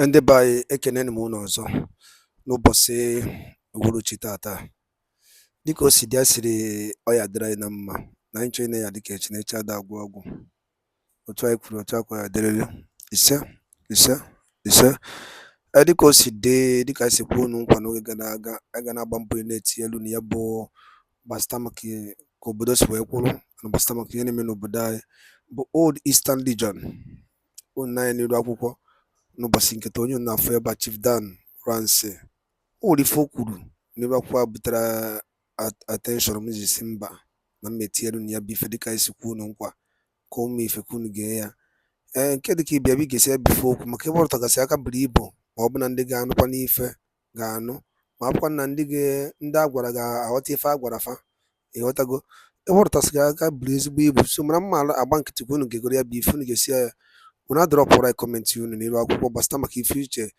Ndị be anyị ekeneni m unu ọzọ n'ụbọchị uhuruchi tata. Dịka o si dị, a sịrị ọ ya dịrị anyị na mma na anyị chọọ ine ya dịka echi na echi ada agwụ ọgwụ. Otu anyị kwuru otu akwa ya dịrịrị. Ise ise ise. Dịka o si dị, dịka anyị si kwuo unu nkwa n'oge gara aga, anyị ga na-agba mbọ na-eti elu na ya bụ gbasịta maka ka obodo si wee kwụrụ na gbasịta maka ihe na-eme n'obodo anyị bụ Old Eastern Region. Unu anyị n'iru akwụkwọ n'ụbọchị nketa onye na-afọ ebe Chief Dan Ransi o nwere ife o kwuru n'iru akwụkwọ a butere attention m ji si mba na mmeti elu na ya bụ ife dịka anyị si kwuo unu nkwa ka ụmụ ife ka unu gee ya. Nke dịka ịbịa bụ ga-esi ebife okwu maka ebe ọrụtagasị aka buru ibu ma ọ bụ na ndị ga-anụkwa n'ife ga-anụ ma ọ bụkwa na ndị a gwara ga-aghọta ife a gwara fa ịghọtago. Ebe ọrụtasịrị aka buru ezigbo ibu, so mara mma agba nkịtị ka unu gegoro ya bụ ife unu ga-esi ya unu adọrọpụrụ anyị kọmentị unu n'iru akwụkwọ gbasịta maka ife uche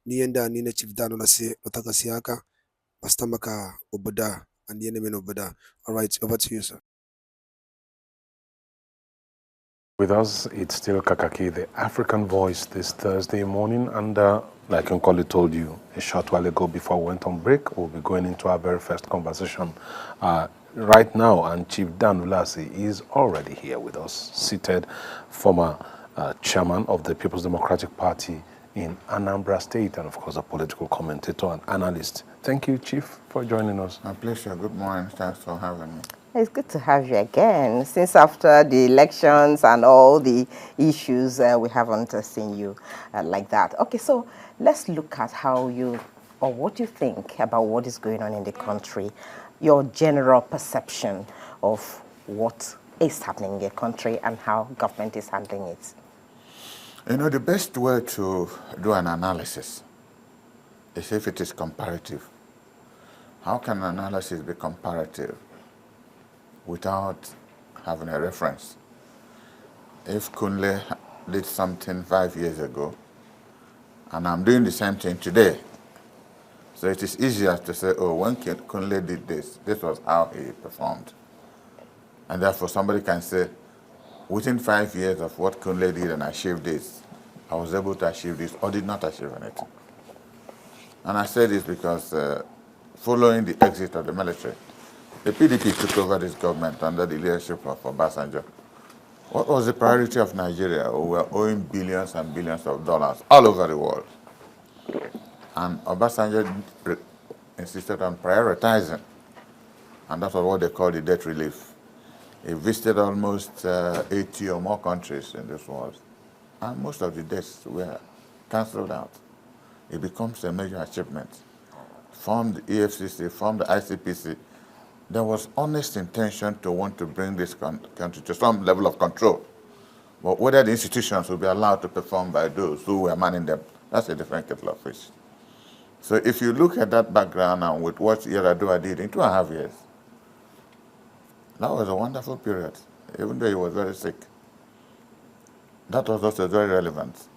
n'ihe ndị a niile Chief Dan lọtagasị aka gbasịta maka obodo a and ihe na-eme n'obodo a. All right, over to you, sir. With us, it's still Kakaki, the African voice, this Thursday morning. And like Nkoli told you a short while ago before we went on break, we'll be going into our very first conversation right now. And Chief Dan Ulsi is already here with us, seated, former chairman of the People's Democratic Party in Anambra State, and of course a political commentator and analyst. Thank you, Chief, for joining us. My pleasure. Good morning. Thanks for having me. It's good to have you again. Since after the elections and all the issues, we haven't seen you like that. Okay, so let's look at how you, or what you think about what is going on in the country, your general perception of what is happening in the country and how government is handling it. You know, the best way to do an analysis is if it is comparative. How can an analysis be comparative without having a reference? If Kunle did something 5 years ago, and I'm doing the same thing today, so it is easier to say, oh, when Kunle did this, this was how he performed. And therefore somebody can say, within 5 years of what Kunle did and achieved this, I was able to achieve this or did not achieve anything. And I say this because following the exit of the military, the PDP took over this government under the leadership of Obasanjo. What was the priority of Nigeria? We were owing billions and billions of dollars all over the world. And Obasanjo insisted on prioritizing, and that's what they call the debt relief. He visited almost 80 or more countries in this world, and most of the debts were cancelled out. It becomes a major achievement. Formed the EFCC, formed the ICPC. There was honest intention to want to bring this country to some level of control. But whether the institutions will be allowed to perform by those who were manning them, that's a different kettle of fish. So if you look at that background and with what Yar'Adua did in 2.5 years, that was a wonderful period, even though he was very sick. That was also very relevant.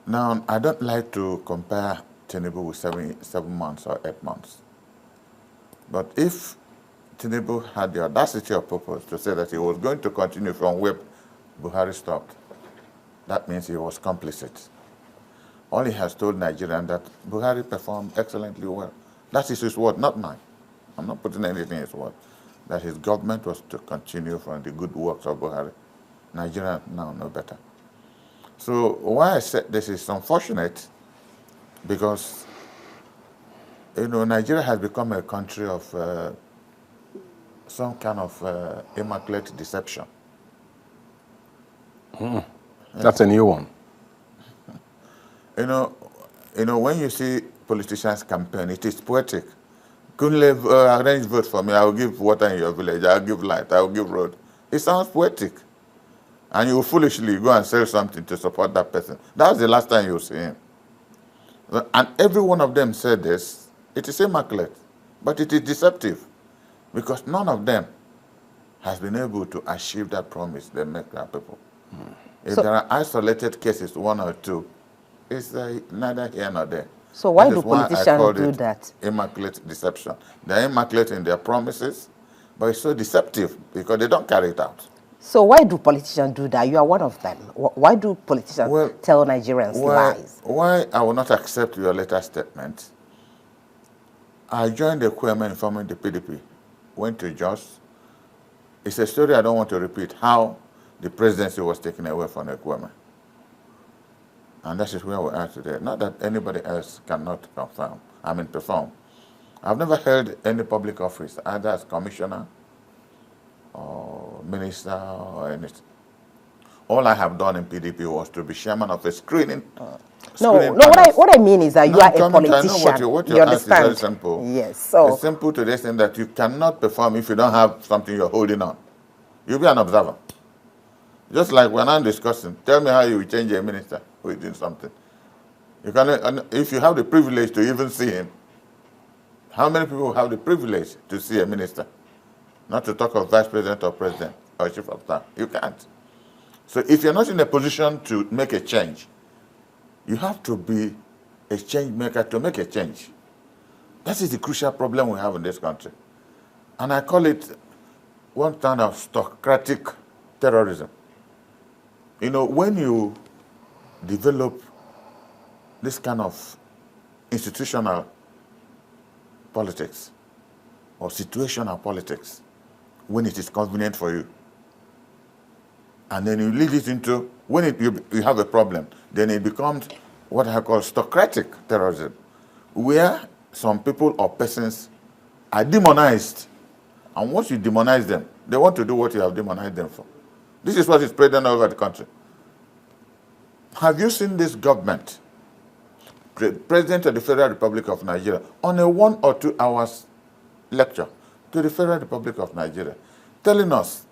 Now, I don't like to compare Tinubu with 7 months or 8 months. But if Tinubu had the audacity of purpose to say that he was going to continue from where Buhari stopped, that means he was complicit. All he has told Nigerians that Buhari performed excellently well. That is his word, not mine. I'm not putting anything in his word. That his government was to continue from the good works of Buhari. Nigerians now know better. So why I said this is unfortunate, because you know, Nigeria has become a country of some kind of immaculate deception. Mm. That's a new one. You know, when you see politicians campaign, it is poetic. Kunle arrange vote for me, I will give water in your village, I will give light, I will give road. It sounds poetic. And you will foolishly go and sell something to support that person. That's the last time you will see him. And every one of them said this. It is immaculate, but it is deceptive, because none of them has been able to achieve that promise they make their people. Mm. If there are isolated cases, 1 or 2, it's neither here nor there. So why do politicians do that? Immaculate deception. They're immaculate in their promises, but it's so deceptive because they don't carry it out. So why do politicians do that? You are one of them. Why do politicians tell Nigerians lies? Why I will not accept your later statement. I joined the EKPA in forming the PDP, went to Jos. It's a story I don't want to repeat, how the presidency was taken away from the EKPA. And that is where we are today. Not that anybody else cannot perform. I've never held any public office, either as commissioner or minister or anything. All I have done in PDP was to be chairman of a screening. What I mean is that you are a politician. I know what you understand? Is very simple. Yes. So it's simple to the extent that you cannot perform if you don't have something you're holding on. You'll be an observer. Just like when I'm discussing, tell me how you will change a minister who is doing something. You can, if you have the privilege to even see him, how many people have the privilege to see a minister? Not to talk of vice president or president or chief of staff. You can't. So if you're not in a position to make a change, you have to be a change maker to make a change. That is the crucial problem we have in this country. And I call it one kind of stochastic terrorism. You know, when you develop this kind of institutional politics or situational politics when it is convenient for you, and then you lead it into, when you have a problem, then it becomes what I call stochastic terrorism, where some people or persons are demonized. And once you demonize them, they want to do what you have demonized them for. This is what is spreading all over the country. Have you seen this government, the President of the Federal Republic of Nigeria, on a 1 or 2 hours lecture to the Federal Republic of Nigeria, telling us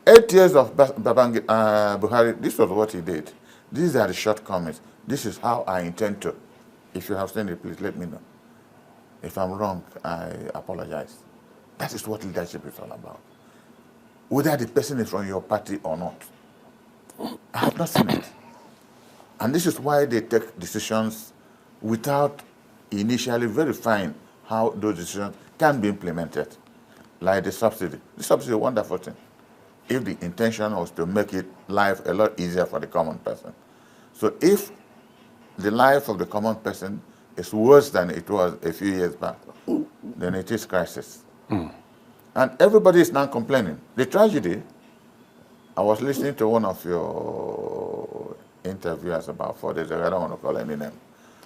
8 years of Buhari, this was what he did. These are the shortcomings. This is how I intend to. If you have seen it, please let me know. If I'm wrong, I apologize. That is what leadership is all about. Whether the person is from your party or not. I have not seen it. And this is why they take decisions without initially verifying how those decisions can be implemented. Like the subsidy. The subsidy is a wonderful thing, if the intention was to make life a lot easier for the common person. So if the life of the common person is worse than it was a few years back, then it is crisis. And everybody is now complaining. The tragedy, I was listening to one of your interviewers about 4 days ago, I don't want to call any name,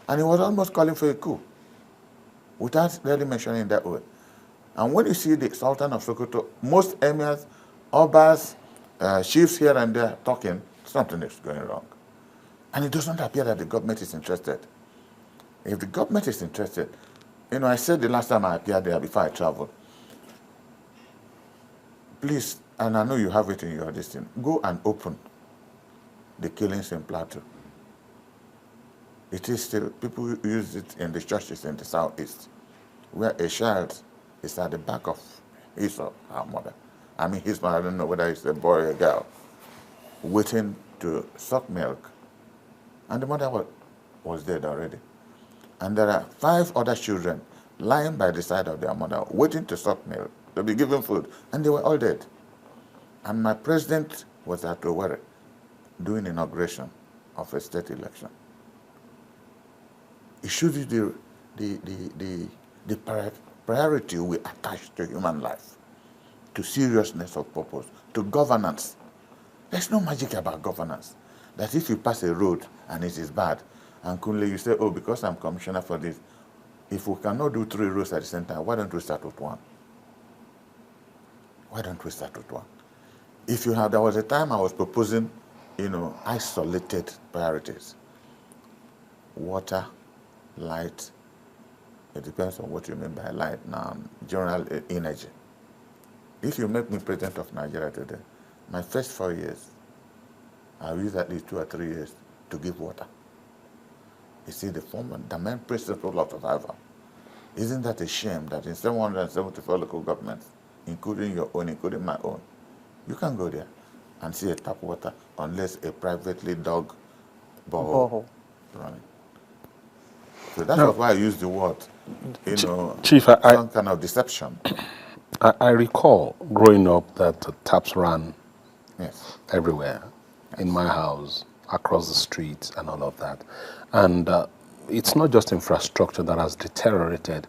and he was almost calling for a coup, without really mentioning that way. And when you see the Sultan of Sokoto, most emirs, obas, chiefs here and there talking, something is going wrong. And it doesn't appear that the government is interested. If the government is interested, you know, I said the last time I appeared there before I traveled, please, and I know you have it in your listing, go and open the killings in Plateau. It is still, people use it in the churches in the southeast, where a child is at the back of his or her mother. I mean, his mother, I don't know whether it's a boy or a girl, waiting to suck milk. And the mother was dead already. And there are 5 other children lying by the side of their mother, waiting to suck milk, to be given food, and they were all dead. And my president was at Owerri doing inauguration of a state election. It shows you the priority we attach to human life, to seriousness of purpose, to governance. There's no magic about governance. That if you pass a road and it is bad, and Kunle, you say, oh, because I'm commissioner for this, if we cannot do 3 roads at the same time, why don't we start with 1? Why don't we start with 1? If you have, there was a time I was proposing, you know, isolated priorities. Water, light, it depends on what you mean by light now, general energy. If you make me president of Nigeria today, my first 4 years, I'll use at least 2 or 3 years to give water. You see, the main principle of survival. Isn't that a shame that in 774 local governments, including your own, including my own, you can go there and see a tap water unless a privately dug borehole running. So that's why I use the word, you know, Chief, some kind of deception. I recall growing up that the taps ran Yes. everywhere, in my house, across the street, and all of that. And it's not just infrastructure that has deteriorated.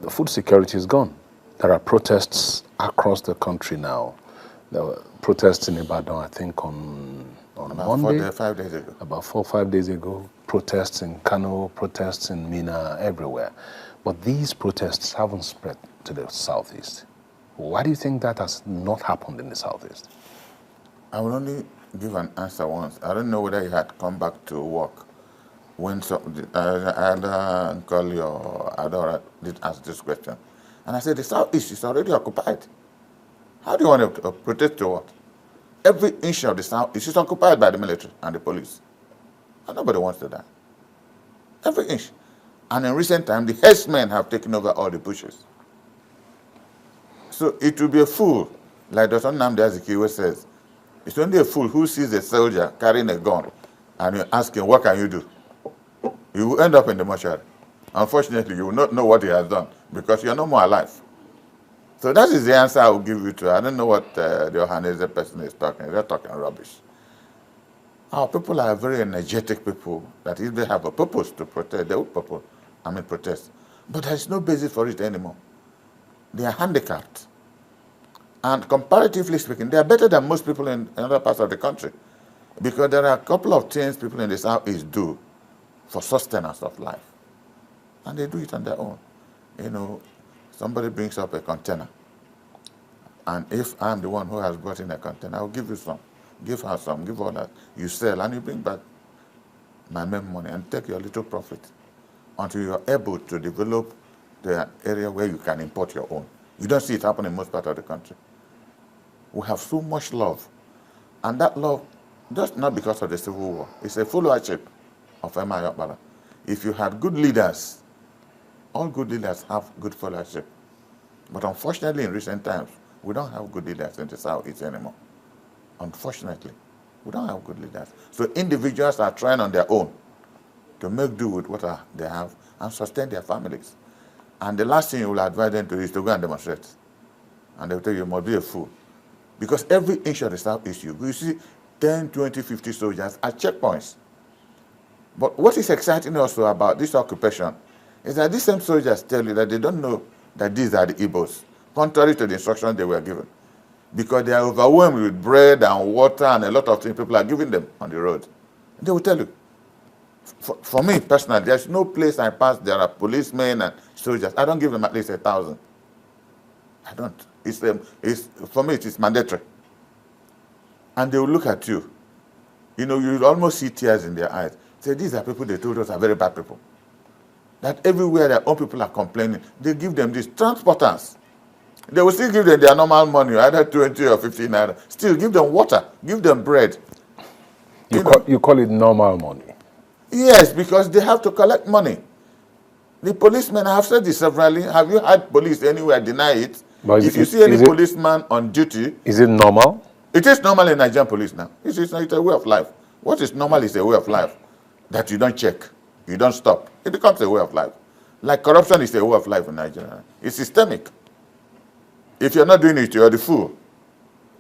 The food security is gone. There are protests across the country now. There were protests in Ibadan, I think, on About Monday. 5 days ago. About 4 or 5 days ago. Protests in Kano, protests in Mina, everywhere. But these protests haven't spread to the southeast. Why do you think that has not happened in the southeast? I will only give an answer once. I don't know whether you had come back to work when either Nkoli or Adora did ask this question. And I said, the southeast is already occupied. How do you want to protest to what? Every inch of the southeast is occupied by the military and the police. And nobody wants to die. Every inch. And in recent times, the herdsmen have taken over all the bushes. So it will be a fool, like Dr. Nnamdi Azikiwe says, it's only a fool who sees a soldier carrying a gun and you ask him, what can you do? You will end up in the mortuary. Unfortunately, you will not know what he has done because you are no more alive. So that is the answer I will give you to. I don't know what the Ohanese person is talking. They're talking rubbish. Our people are very energetic people that if they have a purpose to protest, they will protest. But there's no basis for it anymore. They are handicapped. And comparatively speaking, they are better than most people in other parts of the country. Because there are a couple of things people in the Southeast do for sustenance of life. And they do it on their own. You know, somebody brings up a container. And if I'm the one who has brought in a container, I'll give you some. Give her some, give all that. You sell and you bring back my main money and take your little profit until you're able to develop the area where you can import your own. You don't see it happen in most parts of the country. We have so much love. And that love, just not because of the Civil War, it's a followership of M.I. Okpara. If you had good leaders, all good leaders have good followership. But unfortunately, in recent times, we don't have good leaders in the Southeast anymore. Unfortunately, we don't have good leaders. So individuals are trying on their own to make do with what they have and sustain their families. And the last thing you will advise them to do is to go and demonstrate. And they will tell you, you must be a fool. Because every inch of the Southeast, you see 10, 20, 50 soldiers at checkpoints. But what is exciting also about this occupation is that these same soldiers tell you that they don't know that these are the Igbos, contrary to the instructions they were given. Because they are overwhelmed with bread and water and a lot of things people are giving them on the road. They will tell you. For me personally, there's no place I pass, there are policemen and soldiers. I don't give them at least 1,000. I don't. For me, it is mandatory. And they will look at you. You know, you will almost see tears in their eyes. Say, these are people they told us are very bad people. That everywhere their own people are complaining, they give them these transporters. They will still give them their normal money, either 20 or 15 naira. Still give them water, give them bread. You call it normal money? Yes, because they have to collect money. The policemen, I have said this severally, have you had police anywhere deny it? But if you see any policeman on duty... Is it normal? It is normal in Nigerian police now. It's a way of life. What is normal is a way of life that you don't check, you don't stop. It becomes a way of life. Like corruption is a way of life in Nigeria. It's systemic. If you're not doing it, you're the fool.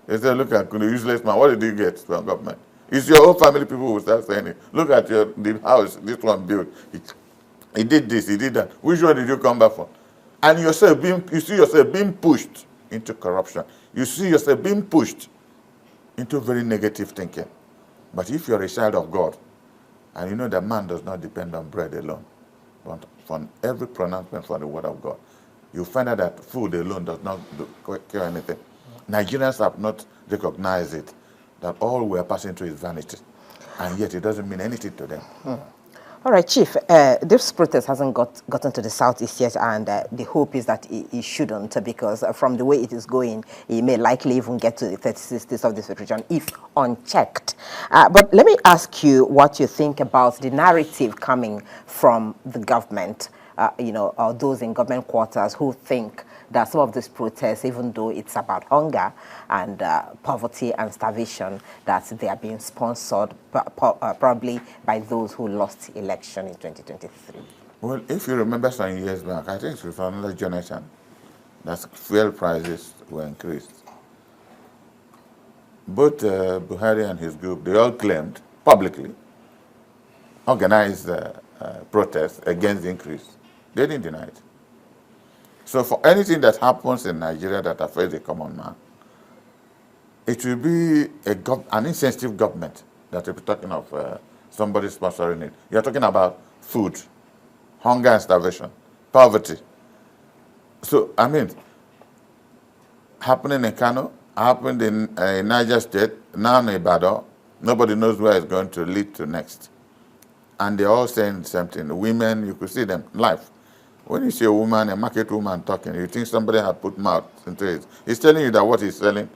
They say, look at the useless man, what did you get from government? It's your own family people who start saying it. Look at the house this one built. He did this, he did that. Which one did you come back from? And you see yourself being pushed into corruption. You see yourself being pushed into very negative thinking. But if you're a child of God, and you know that man does not depend on bread alone, but from every pronouncement from the word of God, you find out that food alone does not cure anything. Nigerians have not recognized it, that all we are passing through is vanity. And yet it doesn't mean anything to them. All right, Chief, this protest hasn't gotten to the southeast yet, and the hope is that it shouldn't, because from the way it is going, it may likely even get to the 36 states of this region if unchecked. But let me ask you what you think about the narrative coming from the government, or those in government quarters who think that some of these protests, even though it's about hunger and poverty and starvation, that they are being sponsored probably by those who lost the election in 2023. Well, if you remember some years back, I think it was another Jonathan, that fuel prices were increased. both Buhari and his group, they all claimed publicly, organized protests against the increase. They didn't deny it. So for anything that happens in Nigeria that affects the common man, it will be an insensitive government that will be talking of somebody sponsoring it. You're talking about food, hunger and starvation, poverty. So, I mean, happening in Kano, happened in Niger State, now in Ibadan, nobody knows where it's going to lead to next. And they're all saying the same thing. The women, you could see them live. When you see a woman, a market woman talking, you think somebody had put mouth into it. He's telling you that what he's selling,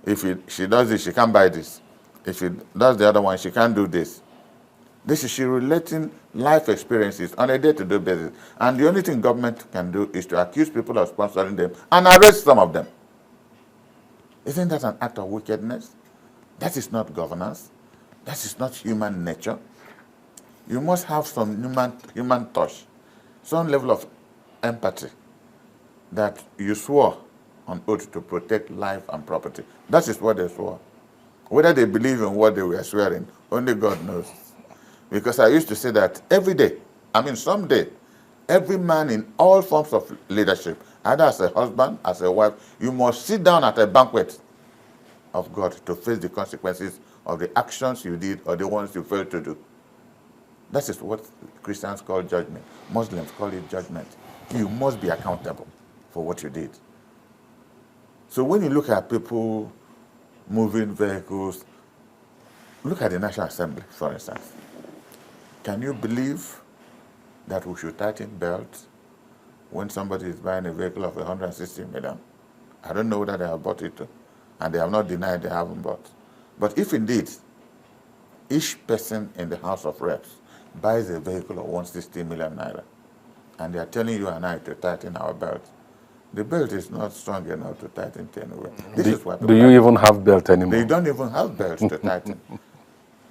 if she does this, she can't buy this. If she does the other one, she can't do this. This is she relating life experiences on a day-to-day basis. And the only thing government can do is to accuse people of sponsoring them and arrest some of them. Isn't that an act of wickedness? That is not governance. That is not human nature. You must have some human touch, some level of empathy that you swore on oath to protect life and property. That is what they swore. Whether they believe in what they were swearing, only God knows. Because I used to say that every day, someday, every man in all forms of leadership, either as a husband, as a wife, you must sit down at a banquet of God to face the consequences of the actions you did or the ones you failed to do. That is what Christians call judgment. Muslims call it judgment. You must be accountable for what you did. So when you look at people moving vehicles, look at the National Assembly, for instance. Can you believe that we should tighten belts when somebody is buying a vehicle of 160 million? I don't know whether they have bought it, and they have not denied they haven't bought. But if indeed each person in the House of Reps buys a vehicle of 160 million naira, and they are telling you and I to tighten our belt, the belt is not strong enough to tighten it anyway. Do you even have belt anymore? They don't even have belts to tighten.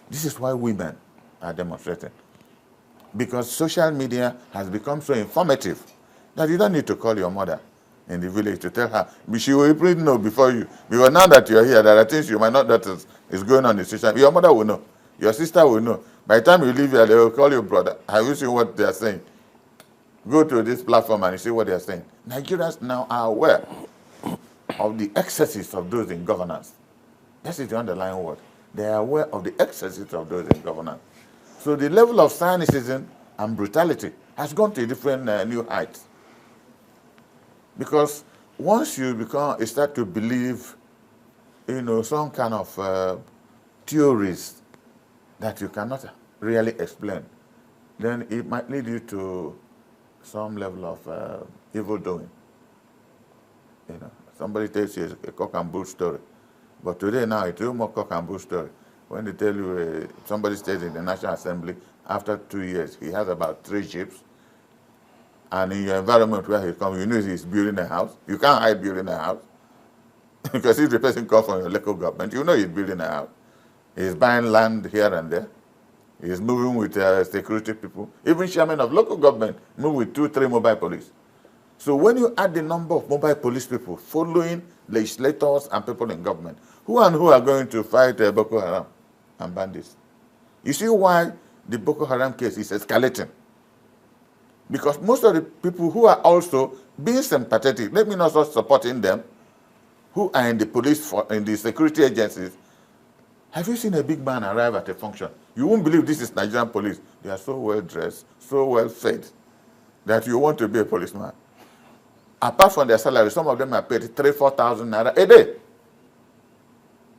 This is why women are demonstrating. Because social media has become so informative that you don't need to call your mother in the village to tell her. She will probably know before you. Because now that you're here, there are things you might not that is going on in the social. Your mother will know. Your sister will know. By the time you leave here, they will call your brother. Have you seen what they are saying? Go to this platform and you see what they are saying. Nigerians now are aware of the excesses of those in governance. That is the underlying word. They are aware of the excesses of those in governance. So the level of cynicism and brutality has gone to a different new height. Because once you start to believe, some kind of theories that you cannot really explain, then it might lead you to some level of evil doing. Somebody tells you a cock and bull story. But today now, it's no more cock and bull story. When they tell you somebody stays in the National Assembly, after 2 years, he has about 3 ships. And in your environment where he comes, you know he's building a house. You can't hide building a house. Because if the person comes from your local government, you know he's building a house. He's buying land here and there. He's moving with security people. Even chairman of local government move with 2, 3 mobile police. So when you add the number of mobile police people following legislators and people in government, who are going to fight Boko Haram and bandits? You see why the Boko Haram case is escalating? Because most of the people who are also being sympathetic, let me not start supporting them, who are in the police, in the security agencies. Have you seen a big man arrive at a function? You won't believe this is Nigerian police. They are so well dressed, so well fed, that you want to be a policeman. Apart from their salary, some of them are paid 3,000-4,000 naira a day.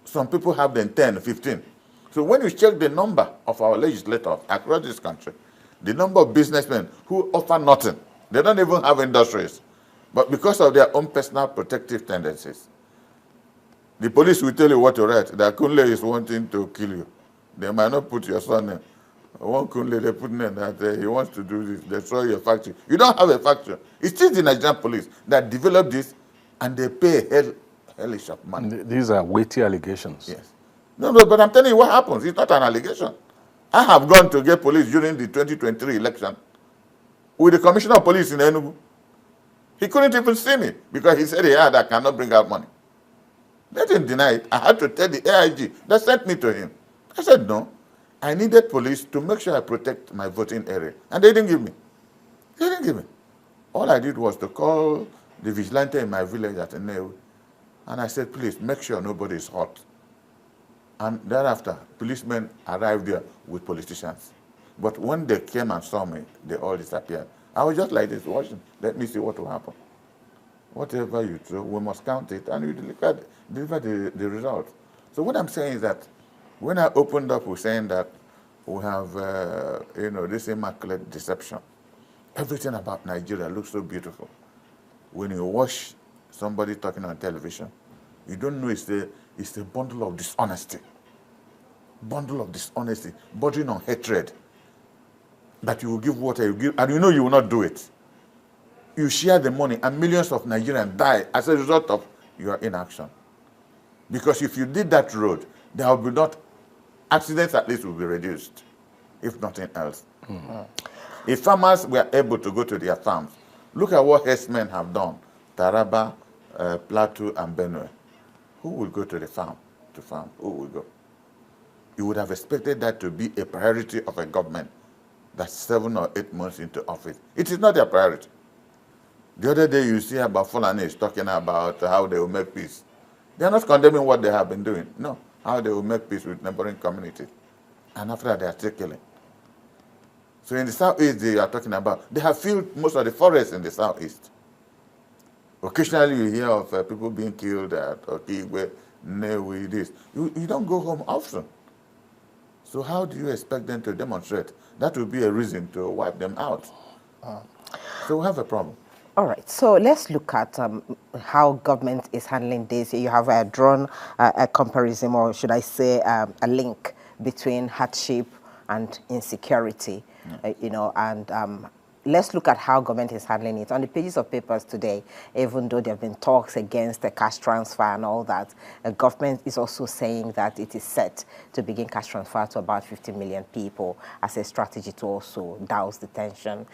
Some people have them 10, 15. So when you check the number of our legislators across this country, the number of businessmen who offer nothing, they don't even have industries, but because of their own personal protective tendencies, the police will tell you what to write. That Kunle is wanting to kill you. They might not put your son name. One Kunle, they put name that he wants to do this, destroy your factory. You don't have a factory. It's still the Nigerian police that developed this, and they pay hellish of money. These are weighty allegations. Yes. No, but I'm telling you what happens. It's not an allegation. I have gone to get police during the 2023 election with the commissioner of police in Enugu. He couldn't even see me because he said, I cannot bring out money. Let him deny it. I had to tell the AIG that sent me to him. I said, no. I needed police to make sure I protect my voting area. And they didn't give me. They didn't give me. All I did was to call the vigilante in my village at Enewe. And I said, please, make sure nobody is hurt. And thereafter, policemen arrived there with politicians. But when they came and saw me, they all disappeared. I was just like this, watching. Let me see what will happen. Whatever you throw, we must count it, and you deliver the result. So what I'm saying is that when I opened up with saying that we have, this immaculate deception, everything about Nigeria looks so beautiful. When you watch somebody talking on television, you don't know it's a bundle of dishonesty. Bundle of dishonesty, bordering on hatred. That you will give water, you give, and you know you will not do it. You share the money, and millions of Nigerians die as a result of your inaction. Because if you did that road, there will be not, accidents at least will be reduced, if nothing else. If farmers were able to go to their farms, look at what herdsmen have done, Taraba, Plateau, and Benue. Who will go to the farm to farm? Who will go? You would have expected that to be a priority of a government that's 7 or 8 months into office. It is not their priority. The other day you see about Fulanis talking about how they will make peace. They are not condemning what they have been doing. No, how they will make peace with neighboring communities. And after that, they are still killing. So in the southeast, they are talking about, they have filled most of the forests in the southeast. Occasionally you hear of people being killed at Okigwe, Newi, this. You don't go home often. So how do you expect them to demonstrate? That would be a reason to wipe them out. So we have a problem. All right, so let's look at how government is handling this. You have drawn a comparison, or should I say a link between hardship and insecurity, and let's look at how government is handling it. On the pages of papers today, even though there have been talks against the cash transfer and all that, the government is also saying that it is set to begin cash transfer to about 50 million people as a strategy to also douse the tension.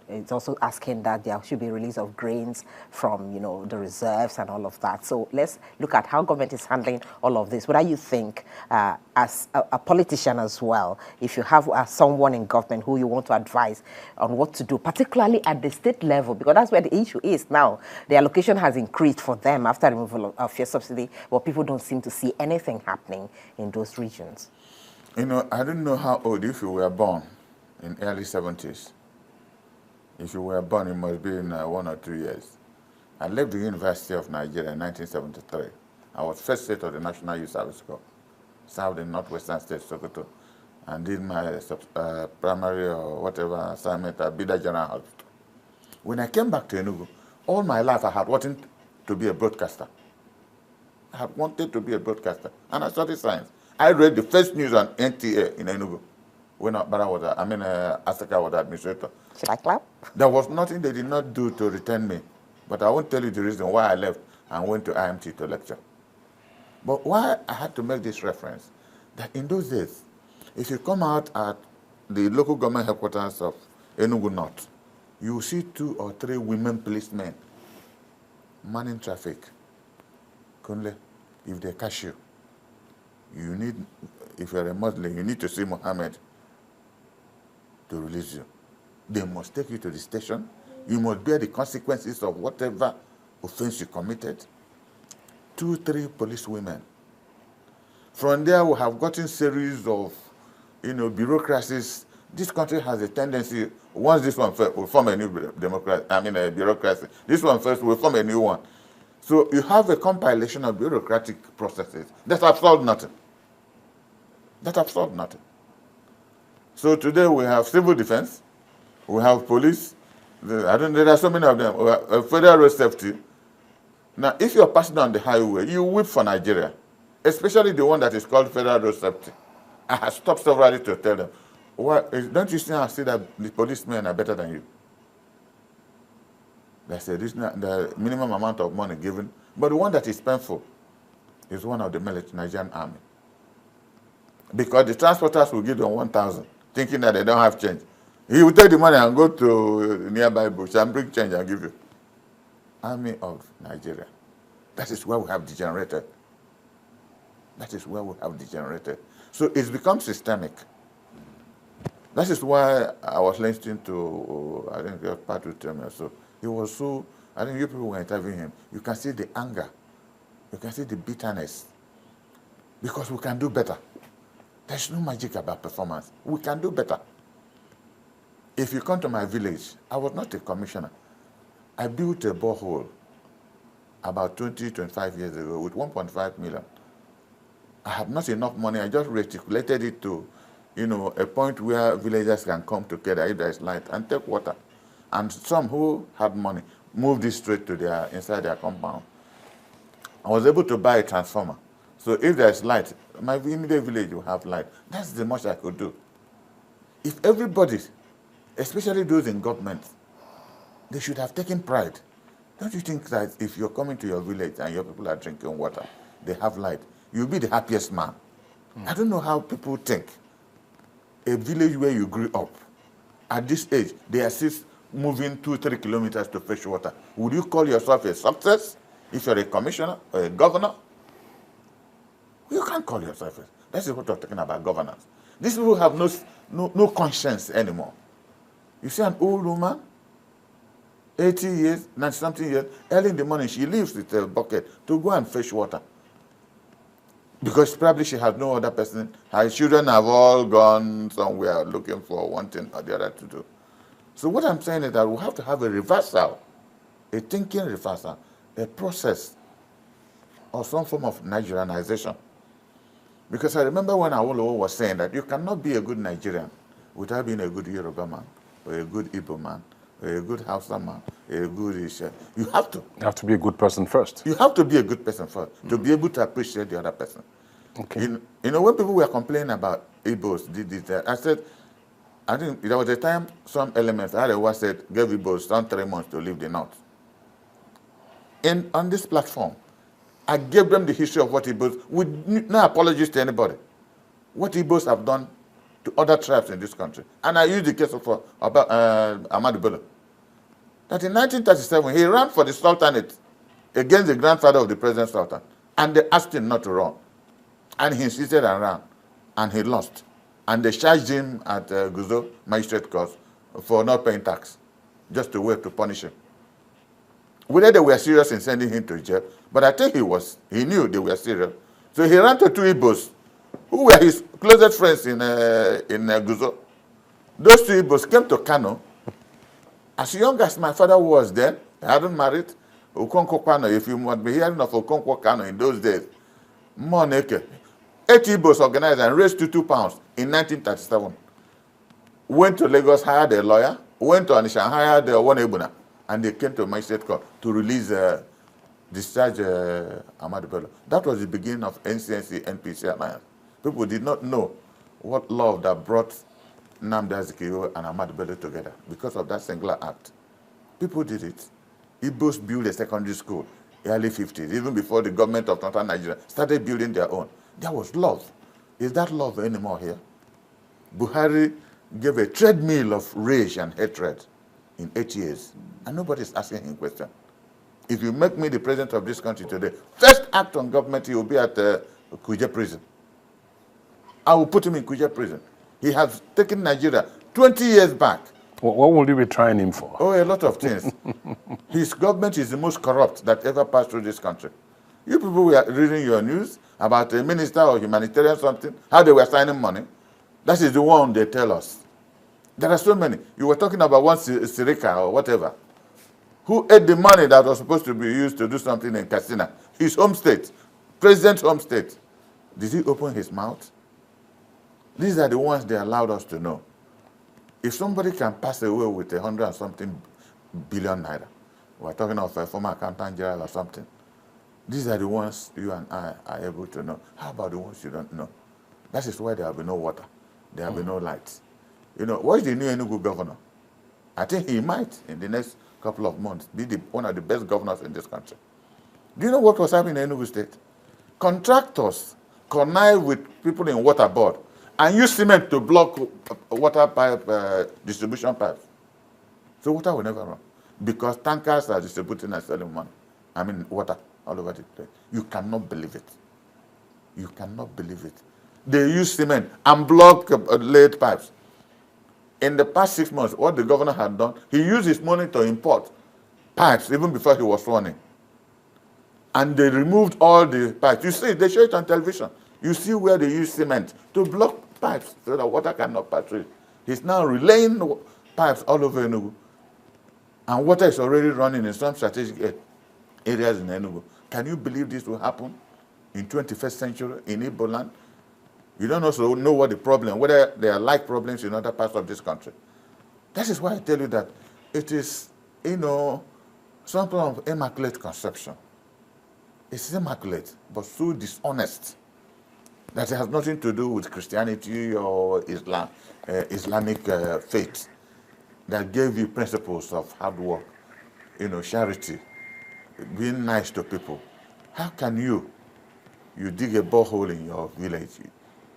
It's also asking that there should be release of grains from, the reserves and all of that. So let's look at how government is handling all of this. What do you think, as a politician as well, if you have someone in government who you want to advise on what to do, particularly at the state level, because that's where the issue is now. The allocation has increased for them after removal of fuel subsidy, but people don't seem to see anything happening in those regions. I don't know how old, if you were born in early 70s. If you were born, it must be in 1 or 2 years. I left the University of Nigeria in 1973. I was first state of the National Youth Service Corps, served in Northwestern State, Sokoto, and did my primary or whatever assignment at Bida General Hospital. When I came back to Enugu, all my life I had wanted to be a broadcaster. I had wanted to be a broadcaster, and I studied science. I read the first news on NTA in Enugu when Asaka was the administrator. Should I clap? There was nothing they did not do to retain me, but I won't tell you the reason why I left and went to IMT to lecture. But why I had to make this reference, that in those days, if you come out at the local government headquarters of Enugu North, you will see 2 or 3 women policemen manning traffic. Kunle, if they catch you, if you're a Muslim, you need to see Muhammad to release you. They must take you to the station. You must bear the consequences of whatever offense you committed. 2, 3 police women. From there, we have gotten series of bureaucracies. This country has a tendency, once this one first, we'll form a new bureaucracy. This one first, we'll form a new one. So you have a compilation of bureaucratic processes that have solved nothing. That have solved nothing. So today we have civil defense, we have police, there are so many of them, we have federal road safety. Now, if you're passing on the highway, you whip for Nigeria, especially the one that is called federal road safety. I have stopped severally to tell them, don't you see that the policemen are better than you? That's the minimum amount of money given. But the one that is painful is one of the Nigerian army. Because the transporters will give them 1,000, thinking that they don't have change. He will take the money and go to nearby bush and bring change and give you. Army of Nigeria. That is where we have degenerated. That is where we have degenerated. So it's become systemic. That is why I was listening to, I think your part will tell me so. He was so, I think you people were interviewing him. You can see the anger. You can see the bitterness. Because we can do better. There's no magic about performance. We can do better. If you come to my village, I was not a commissioner. I built a borehole about 25 years ago with 1.5 million. I had not enough money. I just reticulated it to, a point where villagers can come together if there is light and take water. And some who had money moved it straight to inside their compound. I was able to buy a transformer. So if there's light, my immediate village will have light. That's the much I could do. If everybody, especially those in government, they should have taken pride. Don't you think that if you're coming to your village and your people are drinking water, they have light, you'll be the happiest man? I don't know how people think. A village where you grew up, at this age, they are still moving 2-3 kilometers to fetch water. Would you call yourself a success if you're a commissioner or a governor? You can't call yourself it. That's what we're talking about, governance. These people have no conscience anymore. You see an old woman, 80 years, 90-something years, early in the morning, she leaves with a bucket to go and fetch water. Because probably she has no other person. Her children have all gone somewhere looking for one thing or the other to do. So what I'm saying is that we have to have a reversal, a thinking reversal, a process, or some form of Nigerianization. Because I remember when Awolowo was saying that you cannot be a good Nigerian without being a good Yoruba man, or a good Igbo man, or a good Hausa man, a good Isha. You have to. You have to be a good person first. You have to be a good person first to be able to appreciate the other person. Okay. When people were complaining about Igbos did this, I said, I think there was a time some elements, Arewa said, gave Igbos some 3 months to leave the North. On this platform, I gave them the history of what Igbos, with no apologies to anybody, what Igbos have done to other tribes in this country. And I used the case of Ahmadu Bello. That in 1937, he ran for the Sultanate against the grandfather of the present Sultan. And they asked him not to run. And he insisted and ran. And he lost. And they charged him at Guzo Magistrate Court for not paying tax, just a way to punish him. Whether they were serious in sending him to jail, but I think he knew they were serious. So he ran to 2 Igbos, who were his closest friends in Guzo. Those 2 Igbos came to Kano. As young as my father was then, he hadn't married. Okonkwo Kano, if you must be hearing of Okonkwo Kano in those days, Moneke. 8 Igbos organized and raised £2 in 1937. Went to Lagos, hired a lawyer, went to Anisha, hired one Ebuna, and they came to Magistrate Court to release, discharge Ahmadu Bello. That was the beginning of NCNC-NPC alliance. People did not know what love that brought Nnamdi Azikiwe and Ahmadu Bello together because of that singular act. People did it. Igbos built a secondary school early 50s, even before the government of Northern Nigeria started building their own. There was love. Is that love anymore here? Buhari gave a treadmill of rage and hatred in 8 years, and nobody's asking him question. If you make me the president of this country today, first act on government, he will be at Kuje prison. I will put him in Kuje prison. He has taken Nigeria 20 years back. What will you be trying him for? Oh, a lot of things. His government is the most corrupt that ever passed through this country. You people were reading your news about a minister or humanitarian something, how they were signing money. That is the one they tell us. There are so many. You were talking about one Sirika or whatever, who ate the money that was supposed to be used to do something in Katsina, his home state, president's home state. Did he open his mouth? These are the ones they allowed us to know. If somebody can pass away with 100 and something billion naira, we're talking of a former accountant general or something, these are the ones you and I are able to know. How about the ones you don't know? That is why there will be no water. There will be no lights. What is the new Enugu governor? I think he might, in the next couple of months, be one of the best governors in this country. Do you know what was happening in Enugu State? Contractors connive with people in water board and use cement to block water pipe, distribution pipes. So water will never run because tankers are distributing and selling water all over the place. You cannot believe it. You cannot believe it. They use cement and block laid pipes. In the past 6 months, what the governor had done, he used his money to import pipes even before he was sworn in. And they removed all the pipes. You see, they show it on television. You see where they use cement to block pipes so that water cannot pass through. He's now relaying pipes all over Enugu. And water is already running in some strategic areas in Enugu. Can you believe this will happen in 21st century in Igbo land? You don't also know what the problem, whether there are like problems in other parts of this country. That is why I tell you that it is, something of immaculate conception. It's immaculate, but so dishonest that it has nothing to do with Christianity or Islamic faith that gave you principles of hard work, charity, being nice to people. How can you dig a borehole in your village?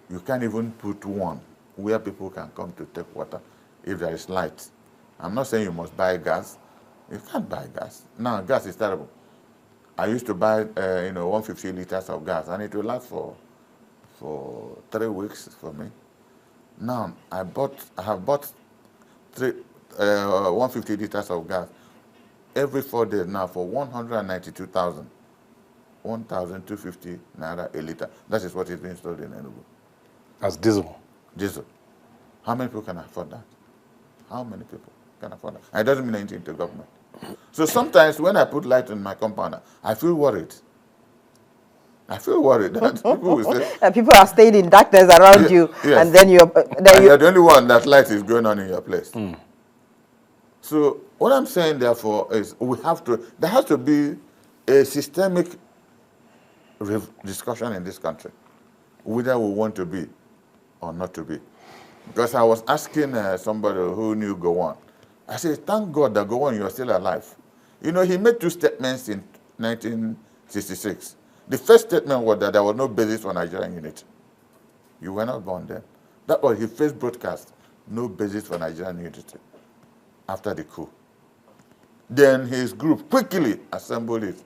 You can't even put one where people can come to take water if there is light. I'm not saying you must buy gas. You can't buy gas. Now, gas is terrible. I used to buy, 150 liters of gas, and it will last for 3 weeks for me. Now, I have bought 150 liters of gas every 4 days now for 192,000. 1,250 naira a liter. That is what is being sold in Enugu. As diesel? Diesel. How many people can afford that? How many people can afford that? And it doesn't mean anything to government. So sometimes when I put light in my compound, I feel worried. I feel worried that people will say... And people are staying in darkness around you, yes. And then you're the only one that light is going on in your place. Mm. So what I'm saying, therefore, is there has to be a systemic discussion in this country, whether we want to be or not to be. Because I was asking somebody who knew Gowon. I said, thank God that Gowon, you're still alive. He made 2 statements in 1966. The first statement was that there was no basis for Nigerian unity. You were not born then. That was his first broadcast, no basis for Nigerian unity, after the coup. Then his group quickly assembled it.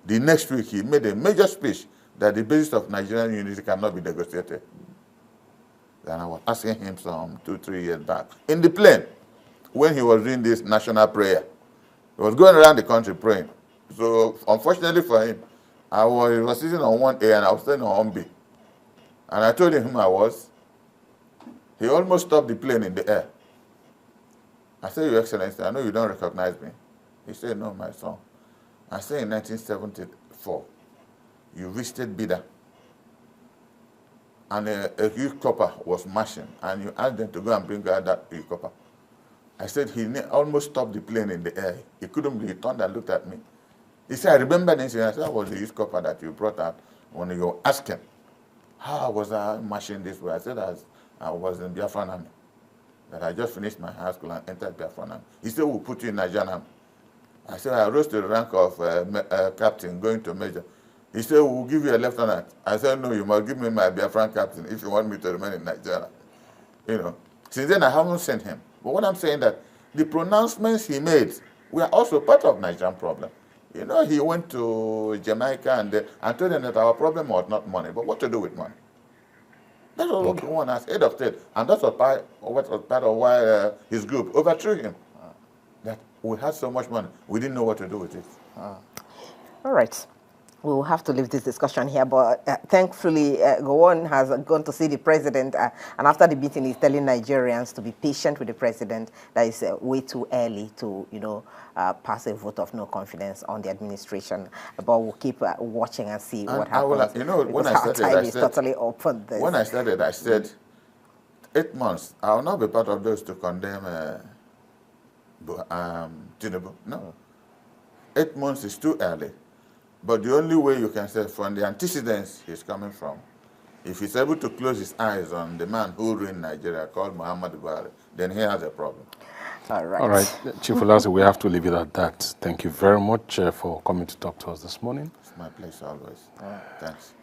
The next week, he made a major speech that the basis of Nigerian unity cannot be negotiated. Then I was asking him some 2-3 years back, in the plane, when he was doing this national prayer. He was going around the country praying. So unfortunately for him, he was sitting on one A and I was sitting on one B. And I told him who I was. He almost stopped the plane in the air. I said, Your Excellency, I know you don't recognize me. He said, no, my son. I said, in 1974, you visited Bida. And a youth copper was marching, and you asked them to go and bring out that youth copper. I said, he almost stopped the plane in the air. He couldn't believe it. He turned and looked at me. He said, I remember this. I said, that was the youth copper that you brought out when you were asking, how was I marching this way? I said, I was in Biafra army. That I just finished my high school and entered Biafra army. He said, we'll put you in Nigerian army. I said, I rose to the rank of captain, going to major. He said, we'll give you a lieutenant. I said, no, you must give me my Biafran captain if you want me to remain in Nigeria. Since then I haven't sent him. But what I'm saying that the pronouncements he made were also part of Nigerian problem. He went to Jamaica and told them that our problem was not money, but what to do with money. That was what he wanted as head of state. And that was part of why his group overthrew him. That we had so much money, we didn't know what to do with it. All right. We will have to leave this discussion here, but thankfully, Gowon has gone to see the president, and after the meeting, he's telling Nigerians to be patient with the president. That is way too early to, pass a vote of no confidence on the administration. But we'll keep watching and see what happens. When I started, time is totally open. When I started, I said, 8 months. I will not be part of those to condemn Tinubu. No, 8 months is too early. But the only way you can say from the antecedents he's coming from, if he's able to close his eyes on the man who ruined Nigeria called Muhammad Buhari, then he has a problem. All right. All right. Chief Ulsi, we have to leave it at that. Thank you very much for coming to talk to us this morning. It's my pleasure always. Thanks.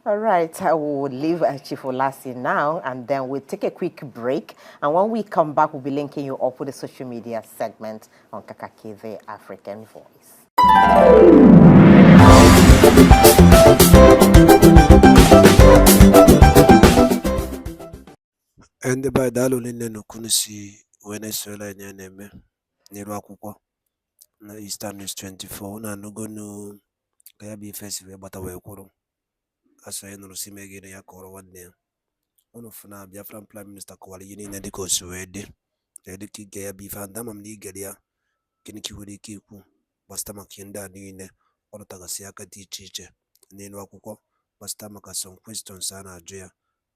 All right, I will leave Chief Ulsi now, and then we'll take a quick break. And when we come back, we'll be linking you up with the social media segment on Kakaki, the African Voice. ndị be anyị daalụ niile n'okwu unu si wee na-esoyere anyị ihe na-eme n'elu akwụkwọ na Eastern News 24. Unu anụgonu ka ya bụ ife si wee gbata wee kwụrụ, asọ anyị nụrụ si megide ya kọrọ nwanne ya. Unu fụ na Biafran Prime Minister kọwara ihe niile dịka o si wee dị, dịka ige ya bụ ife a, ama m na igere ya, gịnị ka ị nwere ike ikwu gbasịta maka ihe ndị a niile ọ rụtagasị aka dị iche iche n'elu akwụkwọ, gbasịta maka some questions a na-ajụ ya,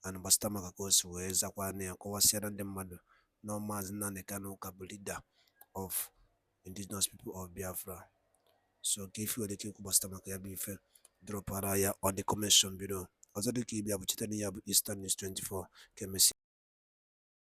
and gbasịta maka ka o si wee zakwa anya ya, kọwasịara ndị mmadụ na Maazị Nnamdi Kanu ka bụ leader of indigenous people of Biafra. So ka ife nwere ike ikwu gbasịta maka ya bụ ife, dropara ya on the comment section below. Ọzọ dịka ibe ya bụ cheta na ya bụ Eastern News 24 ka emesi.